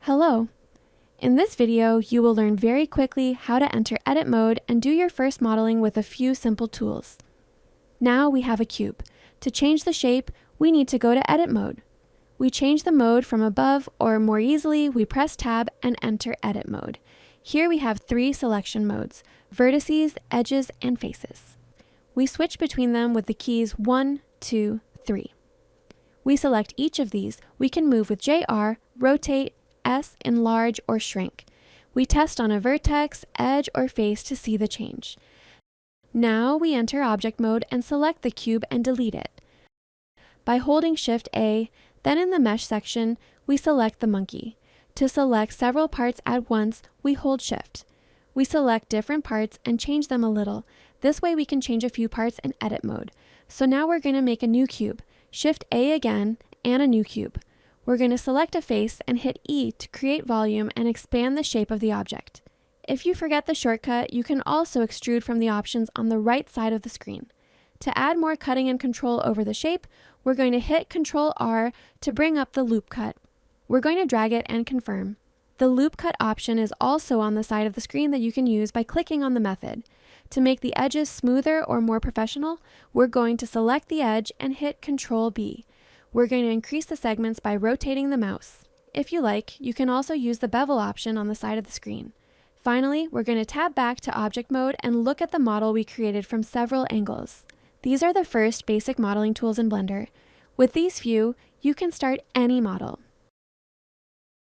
Hello! In this video, you will learn very quickly how to enter edit mode and do your first modeling with a few simple tools. Now we have a cube. To change the shape, we need to go to edit mode. We change the mode from above, or more easily, we press tab and enter edit mode. Here we have three selection modes: vertices, edges, and faces. We switch between them with the keys 1, 2, 3. We select each of these. We can move with JR, rotate, S, enlarge, or shrink. We test on a vertex, edge, or face to see the change. Now we enter object mode and select the cube and delete it. By holding Shift A, then in the mesh section, we select the monkey. To select several parts at once, we hold Shift. We select different parts and change them a little. This way we can change a few parts in edit mode. So now we're going to make a new cube. Shift A again, and a new cube. We're going to select a face and hit E to create volume and expand the shape of the object. If you forget the shortcut, you can also extrude from the options on the right side of the screen. To add more cutting and control over the shape, we're going to hit Ctrl R to bring up the loop cut. We're going to drag it and confirm. The loop cut option is also on the side of the screen that you can use by clicking on the method. To make the edges smoother or more professional, we're going to select the edge and hit Ctrl B. We're going to increase the segments by rotating the mouse. If you like, you can also use the bevel option on the side of the screen. Finally, we're going to tab back to object mode and look at the model we created from several angles. These are the first basic modeling tools in Blender. With these few, you can start any model.